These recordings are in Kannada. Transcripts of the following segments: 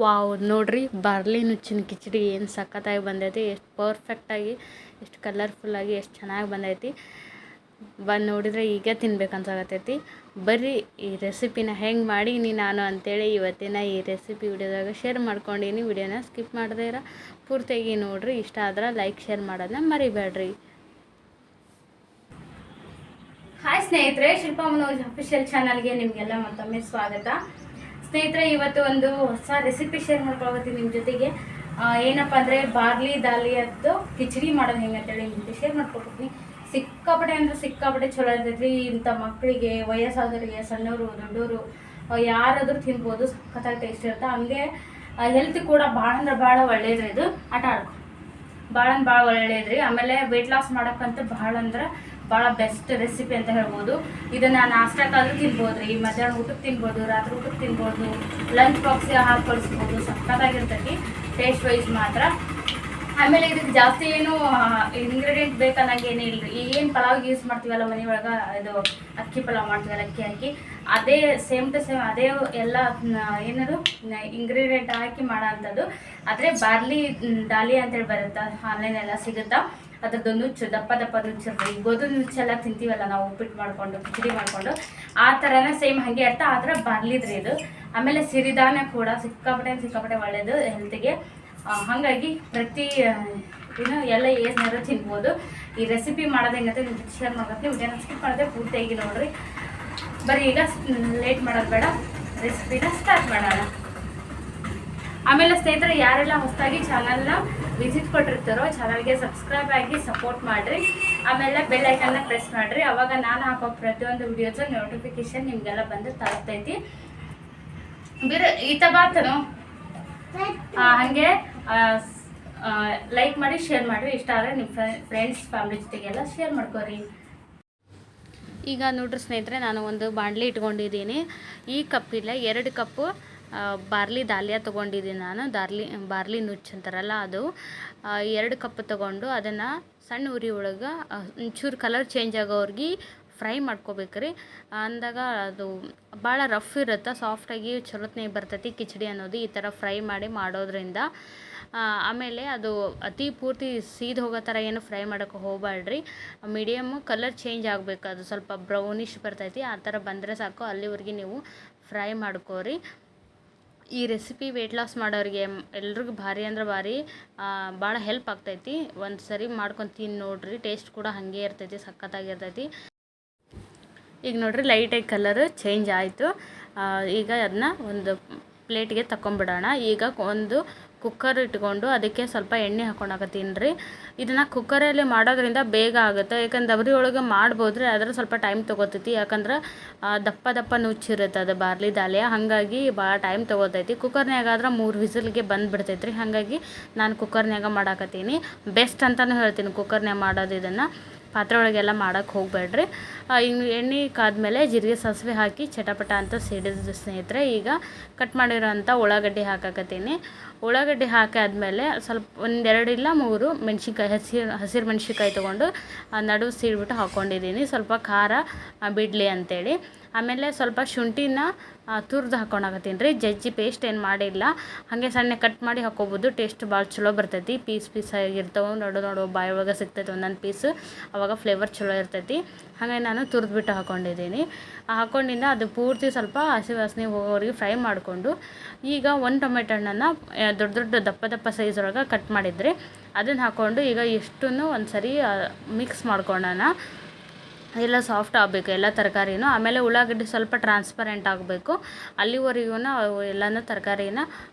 ವಾವ್ ನೋಡ್ರಿ ಬಾರ್ಲಿ ನುಚ್ಚಿನ ಕಿಚಡಿ ಏನು ಸಖತ್ತಾಗಿ ಬಂದೈತಿ. ಎಷ್ಟು ಪರ್ಫೆಕ್ಟಾಗಿ, ಎಷ್ಟು ಕಲರ್ಫುಲ್ಲಾಗಿ, ಎಷ್ಟು ಚೆನ್ನಾಗಿ ಬಂದೈತಿ. ಬಂದು ನೋಡಿದರೆ ಈಗ ತಿನ್ಬೇಕನ್ಸಾಗತ್ತೈತಿ. ಬರ್ರಿ ಈ ರೆಸಿಪಿನ ಹೆಂಗೆ ಮಾಡೀನಿ ನಾನು ಅಂತೇಳಿ ಇವತ್ತಿನ ಈ ರೆಸಿಪಿ ವಿಡಿಯೋದಾಗ ಶೇರ್ ಮಾಡ್ಕೊಂಡೀನಿ. ವಿಡಿಯೋನ ಸ್ಕಿಪ್ ಮಾಡದೇ ಇರೋ ಪೂರ್ತಿಯಾಗಿ ನೋಡಿರಿ. ಇಷ್ಟ ಆದ್ರೆ ಲೈಕ್ ಶೇರ್ ಮಾಡೋದನ್ನ ಮರಿಬೇಡ್ರಿ. ಹಾಯ್ ಸ್ನೇಹಿತರೆ, ಶಿಲ್ಪಾ ಮನೋಜ್ ಅಫಿಷಿಯಲ್ ಚಾನಲ್ಗೆ ನಿಮಗೆಲ್ಲ ಮತ್ತೊಮ್ಮೆ ಸ್ವಾಗತ. ಸ್ನೇಹಿತರೆ, ಇವತ್ತು ಒಂದು ಹೊಸ ರೆಸಿಪಿ ಶೇರ್ ಮಾಡ್ಕೊಳ್ತೀನಿ ನಿಮ್ಮ ಜೊತೆಗೆ. ಏನಪ್ಪ ಅಂದರೆ ಬಾರ್ಲಿ ದಾಲಿಯದ್ದು ಕಿಚಡಿ ಮಾಡೋದು ಹೆಂಗೆ ಅಂತೇಳಿ ನಿಮ್ಮ ಜೊತೆ ಶೇರ್ ಮಾಡ್ಕೊಳ್ತೀನಿ. ಸಿಕ್ಕಾಪಟ್ಟೆ ಅಂದರೆ ಸಿಕ್ಕಾಪಟ್ಟೆ ಚಲೋ ಇರ್ತೈತಿ. ಇಂಥ ಮಕ್ಕಳಿಗೆ, ವಯಸ್ಸಾದವರಿಗೆ, ಸಣ್ಣವರು, ದೊಡ್ಡವರು ಯಾರಾದರೂ ತಿನ್ಬೋದು. ಸಖತ್ತಾಗಿ ಟೇಸ್ಟ್ ಇರುತ್ತೆ. ಹಂಗೆ ಹೆಲ್ತ್ ಕೂಡ ಭಾಳ ಅಂದ್ರೆ ಭಾಳ ಒಳ್ಳೇದ್ರಿ. ಇದು ಆಟ ಆಡ್ಕೊ ಭಾಳ ಅಂದ್ರೆ ಭಾಳ ಒಳ್ಳೇದ್ರಿ. ಆಮೇಲೆ ವೆಯ್ಟ್ ಲಾಸ್ ಮಾಡೋಕ್ಕಂತೂ ಭಾಳ ಅಂದ್ರೆ ಭಾಳ ಬೆಸ್ಟ್ ರೆಸಿಪಿ ಅಂತ ಹೇಳ್ಬೋದು. ಇದನ್ನು ನಾಷ್ಟಕ್ಕಾದ್ರೂ ತಿನ್ಬೋದು ರೀ, ಮಧ್ಯಾಹ್ನ ಊಟಕ್ಕೆ ತಿನ್ಬೋದು, ರಾತ್ರಿ ಊಟಕ್ಕೆ ತಿನ್ಬೋದು, ಲಂಚ್ ಬಾಕ್ಸ್ಗೆ ಹಾಕಿ ಕಳಿಸ್ಬೋದು. ಸಖತ್ತಾಗಿರ್ತೈತಿ ಟೇಸ್ಟ್ ವೈಸ್ ಮಾತ್ರ. ಆಮೇಲೆ ಇದಕ್ಕೆ ಜಾಸ್ತಿ ಏನು ಇಂಗ್ರೀಡಿಯೆಂಟ್ ಬೇಕನ್ನಂಗೇನು ಇಲ್ಲರಿ. ಏನು ಪಲಾವ್ಗೆ ಯೂಸ್ ಮಾಡ್ತೀವಲ್ಲ ಮನೆಯೊಳಗೆ, ಇದು ಅಕ್ಕಿ ಪಲಾವ್ ಮಾಡ್ತೀವಲ್ಲ ಅಕ್ಕಿ ಹಾಕಿ, ಅದೇ ಸೇಮ್ ಟು ಸೇಮ್ ಅದೇ ಎಲ್ಲ ಏನದು ಇಂಗ್ರೀಡಿಯೆಂಟ್ ಹಾಕಿ ಮಾಡೋ ಅಂಥದ್ದು. ಆದರೆ ಬಾರ್ಲಿ ದಾಲಿ ಅಂತೇಳಿ ಬರುತ್ತೆ, ಆನ್ಲೈನೆಲ್ಲ ಸಿಗುತ್ತಾ. ಅದ್ರದ್ದು ನುಚ್ಚು ದಪ್ಪ ದಪ್ಪ ನುಚ್ಚಿರ್ತದೆ. ಈ ಗೋಧಿ ನುಚ್ಚೆಲ್ಲ ತಿಂತೀವಲ್ಲ ನಾವು ಉಪ್ಪಿಟ್ಟು ಮಾಡಿಕೊಂಡು, ಕಿಚಡಿ ಮಾಡಿಕೊಂಡು, ಆ ಥರನೇ ಸೇಮ್ ಹಾಗೆ ಇರ್ತಾ. ಆ ಥರ ಬಾರ್ಲಿದ್ರಿ ಇದು. ಆಮೇಲೆ ಸಿರಿಧಾನ್ಯ ಕೂಡ ಸಿಕ್ಕಾಪಟ್ಟೆ ಒಳ್ಳೆಯದು ಹೆಲ್ತಿಗೆ. ಹಾಗಾಗಿ ಪ್ರತಿ ಎಲ್ಲ ಏಜ್ನವರು ತಿನ್ಬೋದು. ಈ ರೆಸಿಪಿ ಮಾಡೋದು ಹೆಂಗಂತ ನಿಮ್ಮ ಶೇರ್ ಮಾಡ್ತೀನಿ. ವಿಡಿಯೋನ ಸ್ಕಿಪ್ ಮಾಡಿದೆ ಪೂರ್ತಿಯಾಗಿ ನೋಡಿರಿ. ಬರೀ ಈಗ ಲೇಟ್ ಮಾಡೋದು ಬೇಡ, ರೆಸಿಪಿನ ಸ್ಟಾರ್ಟ್ ಮಾಡೋಣ. ಆಮೇಲೆ ಸ್ನೇಹಿತರೆ, ಯಾರೆಲ್ಲ ಹೊಸದಾಗಿ ಚಾನಲ್ನ ವಿಸಿಟ್ ಕೊಟ್ಟಿರ್ತಾರೋ ಚಾನಲ್ಗೆ ಸಬ್ಸ್ಕ್ರೈಬ್ ಆಗಿ ಸಪೋರ್ಟ್ ಮಾಡಿರಿ. ಆಮೇಲೆ ಬೆಲ್ ಐಕನ್ನ ಪ್ರೆಸ್ ಮಾಡಿರಿ. ಅವಾಗ ನಾನು ಹಾಕೋ ಪ್ರತಿಯೊಂದು ವಿಡಿಯೋಸ್ ನೋಟಿಫಿಕೇಶನ್ ನಿಮಗೆಲ್ಲ ಬಂದು ತಲುಪ್ತೈತಿ. ಬೇರೆ ಈತ ಬಾತನು ಹಾಗೆ ಲೈಕ್ ಮಾಡಿ, ಶೇರ್ ಮಾಡಿರಿ. ಇಷ್ಟ ಆದರೆ ನಿಮ್ಮ ಫ್ರೆಂಡ್ಸ್ ಫ್ಯಾಮಿಲಿ ಜೊತೆಗೆಲ್ಲ ಶೇರ್ ಮಾಡ್ಕೋರಿ. ಈಗ ನೋಡ್ರಿ ಸ್ನೇಹಿತರೆ, ನಾನು ಒಂದು ಬಾಣಲಿ ಇಟ್ಕೊಂಡಿದ್ದೀನಿ. ಈ ಕಪ್ಪಿಲ್ಲ 2 ಕಪ್ಪು ಬಾರ್ಲಿ ದಾಲಿಯ ತೊಗೊಂಡಿದ್ದೀನಿ ನಾನು. ಬಾರ್ಲಿ ನುಚ್ಚು ಅಂತಾರಲ್ಲ ಅದು. 2 ಕಪ್ ತೊಗೊಂಡು ಅದನ್ನು ಸಣ್ಣ ಉರಿ ಒಳಗೆ ಒಂಚೂರು ಕಲರ್ ಚೇಂಜ್ ಆಗೋವ್ರಿಗೆ ಫ್ರೈ ಮಾಡ್ಕೋಬೇಕ್ರಿ. ಅಂದಾಗ ಅದು ಭಾಳ ರಫ್ ಇರುತ್ತೆ, ಸಾಫ್ಟಾಗಿ ಚಲೋತ್ನೇ ಬರ್ತೈತಿ ಕಿಚಡಿ ಅನ್ನೋದು ಈ ಥರ ಫ್ರೈ ಮಾಡೋದ್ರಿಂದ. ಆಮೇಲೆ ಅದು ಪೂರ್ತಿ ಸೀದ್ ಹೋಗೋ ಥರ ಏನು ಫ್ರೈ ಮಾಡೋಕ್ಕೆ ಹೋಗಬೇಡ್ರಿ. ಮೀಡಿಯಮ್ಮು ಕಲರ್ ಚೇಂಜ್ ಆಗಬೇಕು, ಅದು ಸ್ವಲ್ಪ ಬ್ರೌನಿಷ್ ಬರ್ತೈತಿ. ಆ ಥರ ಬಂದರೆ ಸಾಕು, ಅಲ್ಲಿವರೆಗೆ ನೀವು ಫ್ರೈ ಮಾಡ್ಕೋರಿ. ಈ ರೆಸಿಪಿ ವೆಯ್ಟ್ ಲಾಸ್ ಮಾಡೋರಿಗೆ ಎಲ್ರಿಗೂ ಭಾರಿ ಅಂದ್ರೆ ಭಾರಿ ಭಾಳ ಹೆಲ್ಪ್ ಆಗ್ತೈತಿ. ಒಂದು ಸರಿ ಮಾಡ್ಕೊಂಡು ತಿಂದು ನೋಡ್ರಿ, ಟೇಸ್ಟ್ ಕೂಡ ಹಾಗೆ ಇರ್ತೈತಿ, ಸಖತ್ತಾಗಿರ್ತೈತಿ. ಈಗ ನೋಡ್ರಿ ಲೈಟಾಗಿ ಕಲರ್ ಚೇಂಜ್ ಆಯಿತು. ಈಗ ಅದನ್ನ ಒಂದು ಪ್ಲೇಟ್ಗೆ ತಗೊಂಬಿಡೋಣ. ಈಗ ಒಂದು ಕುಕ್ಕರ್ ಇಟ್ಕೊಂಡು ಅದಕ್ಕೆ ಸ್ವಲ್ಪ ಎಣ್ಣೆ ಹಾಕ್ಕೊಳಕತ್ತೀನಿ ರೀ. ಇದನ್ನು ಕುಕ್ಕರಲ್ಲಿ ಮಾಡೋದ್ರಿಂದ ಬೇಗ ಆಗುತ್ತೆ. ಯಾಕಂದ್ರೆ ದಬರಿ ಒಳಗೆ ಮಾಡ್ಬೋದ್ರಿ, ಆದರೆ ಸ್ವಲ್ಪ ಟೈಮ್ ತೊಗೋತೈತಿ. ಯಾಕಂದ್ರೆ ದಪ್ಪ ನುಚ್ಚಿರುತ್ತೆ ಅದು ಬಾರ್ಲಿ ದಾಲಿಯ, ಹಾಗಾಗಿ ಭಾಳ ಟೈಮ್ ತೊಗೋತೈತಿ. ಕುಕ್ಕರ್ನಾಗಾದ್ರೆ 3 ವಿಸಿಲ್ಗೆ ಬಂದುಬಿಡ್ತೈತಿ ರೀ. ಹಾಗಾಗಿ ನಾನು ಕುಕ್ಕರ್ನಾಗ ಮಾಡಾಕತ್ತೀನಿ. ಬೆಸ್ಟ್ ಅಂತಲೂ ಹೇಳ್ತೀನಿ ಕುಕ್ಕರ್ನಾಗ ಮಾಡೋದು. ಇದನ್ನು ಪಾತ್ರೆ ಒಳಗೆಲ್ಲ ಮಾಡೋಕ್ಕೆ ಹೋಗಬೇಡ್ರಿ. ಇನ್ನು ಎಣ್ಣೆ ಕಾದ್ಮೇಲೆ ಜೀರಿಗೆ ಸಾಸಿವೆ ಹಾಕಿ ಚಟಪಟ ಅಂತ ಸಿಡಿದ ಸ್ನೇಹಿತರೆ, ಈಗ ಕಟ್ ಮಾಡಿರೋಂಥ ಉಳ್ಳಾಗಡ್ಡಿ ಹಾಕಾಕತ್ತೀನಿ. ಉಳ್ಳಾಗಡ್ಡಿ ಹಾಕಾದ್ಮೇಲೆ ಸ್ವಲ್ಪ 1-2 ಇಲ್ಲ 3 ಮೆಣಸಿನ್ಕಾಯಿ, ಹಸಿರು ಮೆಣಸಿನ್ಕಾಯಿ ತೊಗೊಂಡು ನಡುವೆ ಸೀಡ್ಬಿಟ್ಟು ಹಾಕ್ಕೊಂಡಿದ್ದೀನಿ, ಸ್ವಲ್ಪ ಖಾರ ಬಿಡಲಿ ಅಂತೇಳಿ. ಆಮೇಲೆ ಸ್ವಲ್ಪ ಶುಂಠಿನ ತುರ್ದು ಹಾಕ್ಕೊಳಕತ್ತೀನಿ ರೀ. ಜಜ್ಜಿ ಪೇಸ್ಟ್ ಏನು ಮಾಡಿಲ್ಲ, ಹಾಗೆ ಸಣ್ಣ ಕಟ್ ಮಾಡಿ ಹಾಕ್ಕೋಬೋದು. ಟೇಸ್ಟ್ ಭಾಳ ಚಲೋ ಬರ್ತೈತಿ. ಪೀಸ್ ಆಗಿರ್ತಾವೆ, ನೋಡು ಬಾಯಿ ಒಳಗೆ ಸಿಗ್ತೈತೆ ಒಂದೊಂದು ಪೀಸು, ಅವಾಗ ಫ್ಲೇವರ್ ಚಲೋ ಇರ್ತೈತಿ. ಹಾಗೆ ನಾನು ತುರಿದ್ಬಿಟ್ಟು ಹಾಕ್ಕೊಂಡಿದ್ದೀನಿ. ಹಾಕ್ಕೊಂಡಿಂದ ಅದು ಪೂರ್ತಿ ಸ್ವಲ್ಪ ಹಸಿ ವಾಸನೆ ಹೋಗೋವರೆಗೆ ಫ್ರೈ ಮಾಡಿಕೊಂಡು, ಈಗ 1 ಟೊಮೆಟೊ ಹಣ್ಣನ್ನು ದೊಡ್ಡ ದಪ್ಪ ಸೈಜ್ ಒಳಗೆ ಕಟ್ ಮಾಡಿದ್ರಿ, ಅದನ್ನು ಹಾಕ್ಕೊಂಡು ಈಗ ಇಷ್ಟನ್ನು ಒಂದು ಸರಿ ಮಿಕ್ಸ್ ಮಾಡ್ಕೊಳ್ಳೋಣ. ಎಲ್ಲ ಸಾಫ್ಟ್ ಆಗಬೇಕು ಎಲ್ಲ ತರಕಾರಿನೂ. ಆಮೇಲೆ ಉಳ್ಳಾಗಡ್ಡಿ ಸ್ವಲ್ಪ ಟ್ರಾನ್ಸ್ಪರೆಂಟ್ ಆಗಬೇಕು, ಅಲ್ಲಿವರೆಗೂ ಎಲ್ಲನೂ ತರಕಾರಿನ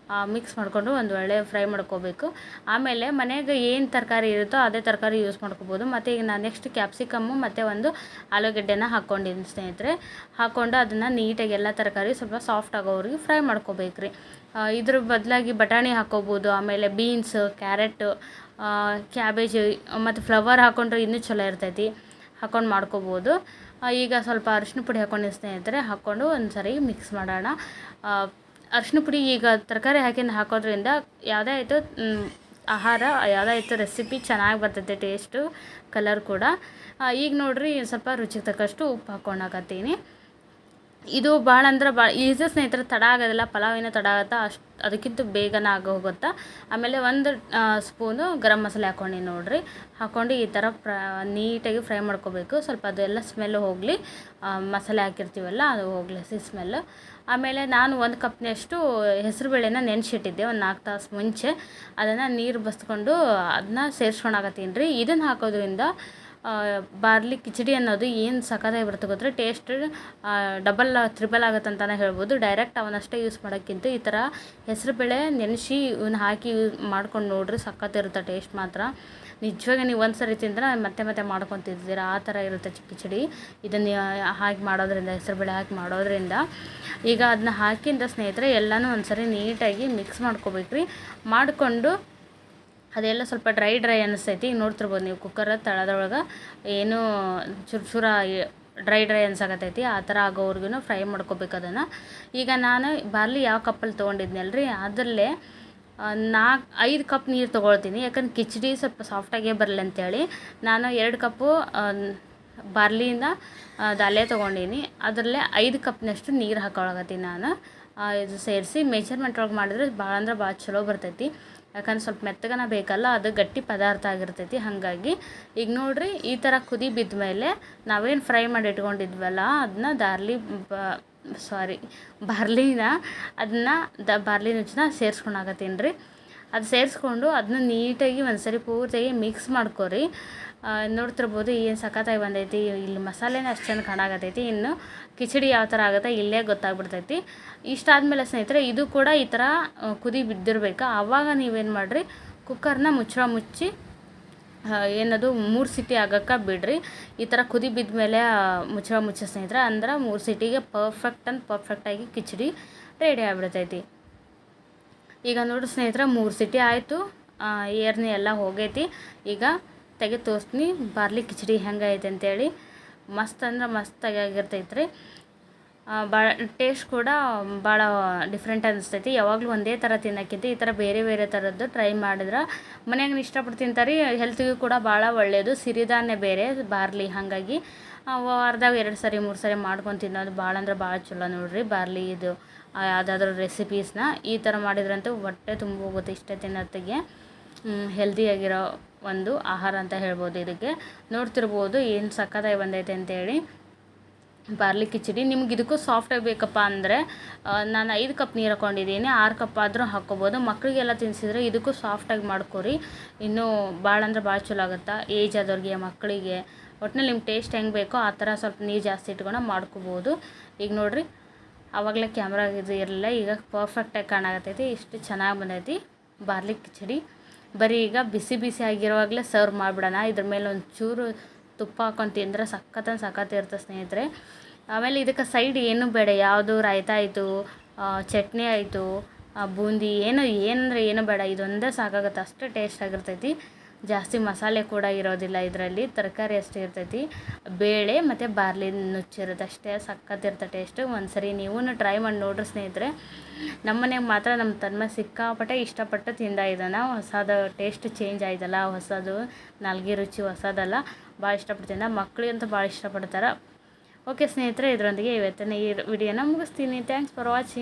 ಮಿಕ್ಸ್ ಮಾಡಿಕೊಂಡು ಒಂದು ಒಳ್ಳೆ ಫ್ರೈ ಮಾಡ್ಕೋಬೇಕು. ಆಮೇಲೆ ಮನೆಯಾಗ ಏನು ತರಕಾರಿ ಇರುತ್ತೋ ಅದೇ ತರಕಾರಿ ಯೂಸ್ ಮಾಡ್ಕೋಬೋದು. ಮತ್ತು ಈಗ ನಾನು ನೆಕ್ಸ್ಟ್ ಕ್ಯಾಪ್ಸಿಕಮ್ಮು ಮತ್ತು ಒಂದು ಆಲೂಗಡ್ಡೆನ ಹಾಕ್ಕೊಂಡಿದ್ದೀನಿ ಸ್ನೇಹಿತರೆ. ಹಾಕ್ಕೊಂಡು ಅದನ್ನು ನೀಟಾಗಿ ಎಲ್ಲ ತರಕಾರಿ ಸ್ವಲ್ಪ ಸಾಫ್ಟ್ ಆಗೋವರೆಗೆ ಫ್ರೈ ಮಾಡ್ಕೋಬೇಕು ರೀ. ಇದ್ರ ಬದಲಾಗಿ ಬಟಾಣಿ ಹಾಕ್ಕೋಬೋದು. ಆಮೇಲೆ ಬೀನ್ಸ್, ಕ್ಯಾರೆಟ್, ಕ್ಯಾಬೇಜ್ ಮತ್ತು ಫ್ಲವರ್ ಹಾಕ್ಕೊಂಡ್ರೆ ಇನ್ನೂ ಚಲೋ ಇರ್ತೈತಿ, ಹಾಕ್ಕೊಂಡು ಮಾಡ್ಕೋಬೋದು. ಈಗ ಸ್ವಲ್ಪ ಅರಿಶಿನ ಪುಡಿ ಹಾಕ್ಕೊಂಡು ಸ್ನೇಹಿತರೆ, ಹಾಕ್ಕೊಂಡು ಒಂದು ಸರಿ ಮಿಕ್ಸ್ ಮಾಡೋಣ. ಅರಿಶಿನ ಪುಡಿ ಈಗ ತರಕಾರಿ ಹಾಕೋದ್ರಿಂದ ಯಾವುದೇ ಆಯಿತು ಆಹಾರ, ಯಾವುದೇ ಆಯಿತು ರೆಸಿಪಿ ಚೆನ್ನಾಗಿ ಬರ್ತೈತೆ, ಟೇಸ್ಟು ಕಲರ್ ಕೂಡ. ಈಗ ನೋಡಿರಿ ಸ್ವಲ್ಪ ರುಚಿಗೆ ತಕ್ಕಷ್ಟು ಉಪ್ಪು ಹಾಕ್ಕೊಳಕತ್ತೀನಿ. ಇದು ಭಾಳ ಅಂದ್ರೆ ಭಾಳ ಈಸಿ ಸ್ನೇಹಿತರೆ, ತಡ ಆಗೋದಿಲ್ಲ. ಪಲಾವಿನ ತಡ ಆಗುತ್ತಾ ಅದಕ್ಕಿಂತ ಬೇಗನೆ ಹೋಗುತ್ತಾ. ಆಮೇಲೆ ಒಂದು ಸ್ಪೂನು ಗರಂ ಮಸಾಲೆ ಹಾಕ್ಕೊಂಡು ನೋಡಿರಿ, ಹಾಕ್ಕೊಂಡು ಈ ಥರ ನೀಟಾಗಿ ಫ್ರೈ ಮಾಡ್ಕೋಬೇಕು. ಸ್ವಲ್ಪ ಅದೆಲ್ಲ ಸ್ಮೆಲ್ ಹೋಗಲಿ, ಮಸಾಲೆ ಹಾಕಿರ್ತೀವಲ್ಲ ಅದು ಹೋಗಲಿ ಸ್ಮೆಲ್ಲು. ಆಮೇಲೆ ನಾನು 1 ಕಪ್ನಷ್ಟು ಹೆಸರುಬೇಳೆನ ನೆನೆಸಿಟ್ಟಿದ್ದೆ ಒಂದು 4 ತಾಸು ಮುಂಚೆ. ಅದನ್ನು ನೀರು ಬಸ್ಕೊಂಡು ಅದನ್ನ ಸೇರಿಸ್ಕೊಳಕತ್ತೀನಿ ರೀ. ಇದನ್ನು ಹಾಕೋದ್ರಿಂದ ಬಾರ್ಲಿ ಕಿಚಡಿ ಅನ್ನೋದು ಏನು ಸಖತ್ತಾಗಿ ಬರುತ್ತೆ ಗೊತ್ತಾ. ಟೇಸ್ಟ್ ಡಬಲ್ ತ್ರಿಬಲ್ ಆಗುತ್ತೆ ಅಂತಲೇ ಹೇಳ್ಬೋದು. ಡೈರೆಕ್ಟ್ ಅವನಷ್ಟೇ ಯೂಸ್ ಮಾಡೋಕ್ಕಿಂತ ಈ ಥರ ಹೆಸರುಬೇಳೆ ನೆನೆಸಿ ಇವನ್ನ ಹಾಕಿ ಮಾಡ್ಕೊಂಡು ನೋಡಿರಿ, ಸಖತ್ತಿರುತ್ತೆ ಟೇಸ್ಟ್ ಮಾತ್ರ. ನಿಜವಾಗಿ ನೀವು ಒಂದು ಸರಿ ತಿಂದ್ರೆ ಮತ್ತೆ ಮತ್ತೆ ಮಾಡ್ಕೊತಿದ್ದೀರ, ಆ ಥರ ಇರುತ್ತೆ ಕಿಚಡಿ. ಇದನ್ನು ಹಾಕಿ ಮಾಡೋದ್ರಿಂದ, ಹೆಸರುಬೇಳೆ ಹಾಕಿ ಮಾಡೋದ್ರಿಂದ. ಈಗ ಅದನ್ನ ಹಾಕಿಂದ ಸ್ನೇಹಿತರೆ ಎಲ್ಲನೂ ಒಂದು ಸರಿ ನೀಟಾಗಿ ಮಿಕ್ಸ್ ಮಾಡ್ಕೋಬೇಕ್ರಿ. ಮಾಡಿಕೊಂಡು ಅದೆಲ್ಲ ಸ್ವಲ್ಪ ಡ್ರೈ ಅನಿಸ್ತೈತಿ. ಈಗ ನೋಡ್ತಿರ್ಬೋದು ನೀವು ಕುಕ್ಕರ್ ತಳದೊಳಗೆ ಏನೂ ಚೂರ ಡ್ರೈ ಅನ್ಸಾಕತ್ತೈತಿ. ಆ ಥರ ಆಗೋವರೆಗೂ ಫ್ರೈ ಮಾಡ್ಕೋಬೇಕು ಅದನ್ನು. ಈಗ ನಾನು ಬಾರ್ಲಿ ಯಾವ ಕಪ್ಪಲ್ಲಿ ತೊಗೊಂಡಿದ್ನಲ್ರಿ ಅದರಲ್ಲೇ 5 ಕಪ್ ನೀರು ತೊಗೊಳ್ತೀನಿ. ಯಾಕಂದ್ರೆ ಕಿಚಡಿ ಸ್ವಲ್ಪ ಸಾಫ್ಟಾಗೇ ಬರಲಿ ಅಂತೇಳಿ ನಾನು 2 ಕಪ್ಪು ಬಾರ್ಲಿನ ದಾಲೆ ತೊಗೊಂಡೀನಿ. ಅದರಲ್ಲೇ 5 ಕಪ್ನಷ್ಟು ನೀರು ಹಾಕೊಳಕತ್ತೀನಿ ನಾನು. ಇದು ಸೇರಿಸಿ ಮೆಜರ್ಮೆಂಟ್ ಒಳಗೆ ಮಾಡಿದ್ರೆ ಭಾಳ ಅಂದ್ರೆ ಭಾಳ ಚಲೋ ಬರ್ತೈತಿ. ಯಾಕಂದ್ರೆ ಸ್ವಲ್ಪ ಮೆತ್ತಗನ ಬೇಕಲ್ಲ, ಅದು ಗಟ್ಟಿ ಪದಾರ್ಥ ಆಗಿರ್ತೈತಿ. ಹಾಗಾಗಿ ಈಗ ನೋಡಿರಿ, ಈ ಥರ ಕುದಿ ಬಿದ್ದ ಮೇಲೆ ನಾವೇನು ಫ್ರೈ ಮಾಡಿ ಇಟ್ಕೊಂಡಿದ್ವಲ್ಲ ಅದನ್ನ ಬಾರ್ಲಿನ ಬಾರ್ಲಿ ನುಚ್ಚನ್ನ ಸೇರಿಸ್ಕೊಳಕತ್ತೀನಿ ರೀ. ಅದು ಸೇರಿಸ್ಕೊಂಡು ಅದನ್ನ ನೀಟಾಗಿ ಒಂದು ಸರಿ ಪೂರ್ತಿಯಾಗಿ ಮಿಕ್ಸ್ ಮಾಡ್ಕೊರಿ. ನೋಡ್ತಿರ್ಬೋದು ಏನು ಸಖತ್ತಾಗಿ ಬಂದೈತಿ. ಇಲ್ಲಿ ಮಸಾಲೆನೇ ಅಷ್ಟು ಚೆಂದ ಕಾಣಾಕತ್ತೈತಿ. ಇನ್ನು ಕಿಚಡಿ ಯಾವ ಥರ ಆಗುತ್ತೆ ಇಲ್ಲೇ ಗೊತ್ತಾಗ್ಬಿಡ್ತೈತಿ. ಇಷ್ಟಾದಮೇಲೆ ಸ್ನೇಹಿತರೆ ಇದು ಕೂಡ ಈ ಥರ ಕುದಿ ಬಿದ್ದಿರ್ಬೇಕು. ಆವಾಗ ನೀವೇನು ಮಾಡಿರಿ, ಕುಕ್ಕರ್ನ ಮುಚ್ಚಿ ಏನದು 3 ಸಿಟಿ ಆಗೋಕ್ಕೆ ಬಿಡ್ರಿ. ಈ ಥರ ಕುದಿ ಬಿದ್ದ ಮೇಲೆ ಮುಚ್ಚಿ ಸ್ನೇಹಿತರೆ, ಅಂದ್ರೆ 3 ಸಿಟಿಗೆ ಪರ್ಫೆಕ್ಟಾಗಿ ಕಿಚಡಿ ರೆಡಿ ಆಗಿಬಿಡ್ತೈತಿ. ಈಗ ನೋಡಿ ಸ್ನೇಹಿತರೆ 3 ಸಿಟಿ ಆಯಿತು, ಏರ್ನಿ ಎಲ್ಲ ಹೋಗೈತಿ. ಈಗ ತೆಗೆದು ತೋರಿಸ್ತೀನಿ ಬಾರ್ಲಿ ಕಿಚಡಿ ಹೆಂಗೈತೆ ಅಂತೇಳಿ. ಮಸ್ತ್ ಅಂದ್ರೆ ಮಸ್ತಾಗಿ ಆಗಿರ್ತೈತೆ ರೀ. ಭಾಳ ಟೇಸ್ಟ್ ಕೂಡ ಭಾಳ ಡಿಫ್ರೆಂಟ್ ಅನಿಸ್ತೈತಿ. ಯಾವಾಗಲೂ ಒಂದೇ ಥರ ತಿನ್ನೋಕ್ಕಿಂತ ಈ ಥರ ಬೇರೆ ಬೇರೆ ಥರದ್ದು ಟ್ರೈ ಮಾಡಿದ್ರೆ ಮನ್ಯಾಗ ಇಷ್ಟಪಟ್ಟು ತಿಂತಾರೆ. ಹೆಲ್ತಿಗೂ ಕೂಡ ಭಾಳ ಒಳ್ಳೆಯದು. ಸಿರಿಧಾನ್ಯ ಬೇರೆ ಬಾರ್ಲಿ, ಹಾಗಾಗಿ ವಾರದಾಗ 2 ಸರಿ 3 ಸರಿ ಮಾಡ್ಕೊಂಡು ತಿನ್ನೋದು ಭಾಳ ಅಂದ್ರೆ ಭಾಳ ಚಲೋ ನೋಡಿರಿ. ಬಾರ್ಲಿ ಇದು ಯಾವುದಾದ್ರೂ ರೆಸಿಪೀಸ್ನ ಈ ಥರ ಮಾಡಿದ್ರಂತೂ ಹೊಟ್ಟೆ ತುಂಬ ಹೋಗುತ್ತೆ ಇಷ್ಟೇ ತಿನ್ನೋತ್ತಿಗೆ. ಹೆಲ್ದಿಯಾಗಿರೋ ಒಂದು ಆಹಾರ ಅಂತ ಹೇಳ್ಬೋದು ಇದಕ್ಕೆ. ನೋಡ್ತಿರ್ಬೋದು ಏನು ಸಖತ್ತಾಗಿ ಬಂದೈತೆ ಅಂತೇಳಿ ಬಾರ್ಲಿ ಕಿಚಡಿ. ನಿಮ್ಗೆ ಇದಕ್ಕೂ ಸಾಫ್ಟಾಗಿ ಬೇಕಪ್ಪ ಅಂದರೆ ನಾನು 5 ಕಪ್ ನೀರು ಹಾಕ್ಕೊಂಡಿದ್ದೀನಿ, 6 ಕಪ್ ಆದರೂ ಹಾಕ್ಕೋಬೋದು. ಮಕ್ಕಳಿಗೆಲ್ಲ ತಿನ್ನಿಸಿದ್ರೆ ಇದಕ್ಕೂ ಸಾಫ್ಟಾಗಿ ಮಾಡ್ಕೊರಿ. ಇನ್ನೂ ಭಾಳ ಅಂದ್ರೆ ಭಾಳ ಚಲೋ ಆಗುತ್ತೆ. ಏಜ್ ಆದವ್ರಿಗೆ, ಮಕ್ಕಳಿಗೆ, ಒಟ್ಟಿನಲ್ಲಿ ನಿಮ್ಮ ಟೇಸ್ಟ್ ಹೆಂಗೆ ಬೇಕೋ ಆ ಥರ ಸ್ವಲ್ಪ ನೀರು ಜಾಸ್ತಿ ಇಟ್ಕೊಂಡು ಮಾಡ್ಕೋಬೋದು. ಈಗ ನೋಡಿರಿ, ಆವಾಗಲೇ ಕ್ಯಾಮ್ರಾ ಇದು ಇರಲಿಲ್ಲ, ಈಗ ಪರ್ಫೆಕ್ಟಾಗಿ ಕಾಣಾಕತ್ತೈತಿ. ಇಷ್ಟು ಚೆನ್ನಾಗಿ ಬಂದೈತಿ ಬಾರ್ಲಿ ಕಿಚಡಿ. ಬರೀ ಈಗ ಬಿಸಿ ಆಗಿರುವಾಗಲೇ ಸರ್ವ್ ಮಾಡಿಬಿಡೋಣ. ಇದ್ರ ಮೇಲೆ ಒಂಚೂರು ತುಪ್ಪ ಹಾಕೊಂಡು ತಿಂದರೆ ಸಖತ್ತಿರುತ್ತೆ ಸ್ನೇಹಿತರೆ. ಆಮೇಲೆ ಇದಕ್ಕೆ ಸೈಡ್ ಏನೂ ಬೇಡ, ಯಾವುದು ರಾಯ್ತ ಆಯಿತು, ಚಟ್ನಿ ಆಯಿತು, ಬೂಂದಿ ಏನಂದರೆ ಏನೂ ಬೇಡ. ಇದೊಂದೇ ಸಾಕಾಗುತ್ತೆ, ಅಷ್ಟೇ ಟೇಸ್ಟ್ ಆಗಿರ್ತೈತಿ. ಜಾಸ್ತಿ ಮಸಾಲೆ ಕೂಡ ಇರೋದಿಲ್ಲ ಇದರಲ್ಲಿ, ತರಕಾರಿ ಅಷ್ಟೇ ಇರ್ತೈತಿ. ಬೇಳೆ ಮತ್ತು ಬಾರ್ಲಿ ನುಚ್ಚಿರುತ್ತೆ ಅಷ್ಟೇ, ಸಖತ್ತಿರುತ್ತೆ ಟೇಸ್ಟು. ಒಂದು ಸರಿ ನೀವು ಟ್ರೈ ಮಾಡಿ ನೋಡ್ರಿ ಸ್ನೇಹಿತರೆ. ನಮ್ಮ ಮನೆಗೆ ಮಾತ್ರ ನಮ್ಮ ತನ್ಮ ಸಿಕ್ಕಾಪಟ್ಟೆ ಇಷ್ಟಪಟ್ಟು ತಿಂದ ಇದನ್ನು. ಹೊಸದು ಟೇಸ್ಟ್ ಚೇಂಜ್ ಆಯ್ತಲ್ಲ, ಹೊಸದು ನಾಲ್ಗೆ ರುಚಿ ಹೊಸದಲ್ಲ, ಭಾಳ ಇಷ್ಟಪಡ್ತಿದ್ದ. ಮಕ್ಕಳಿಗಂತೂ ಭಾಳ ಇಷ್ಟಪಡ್ತಾರೆ. ಓಕೆ ಸ್ನೇಹಿತರೆ, ಇದರೊಂದಿಗೆ ಇವತ್ತಿನ ಈ ವಿಡಿಯೋನ ಮುಗಿಸ್ತೀನಿ. Thanks for watching.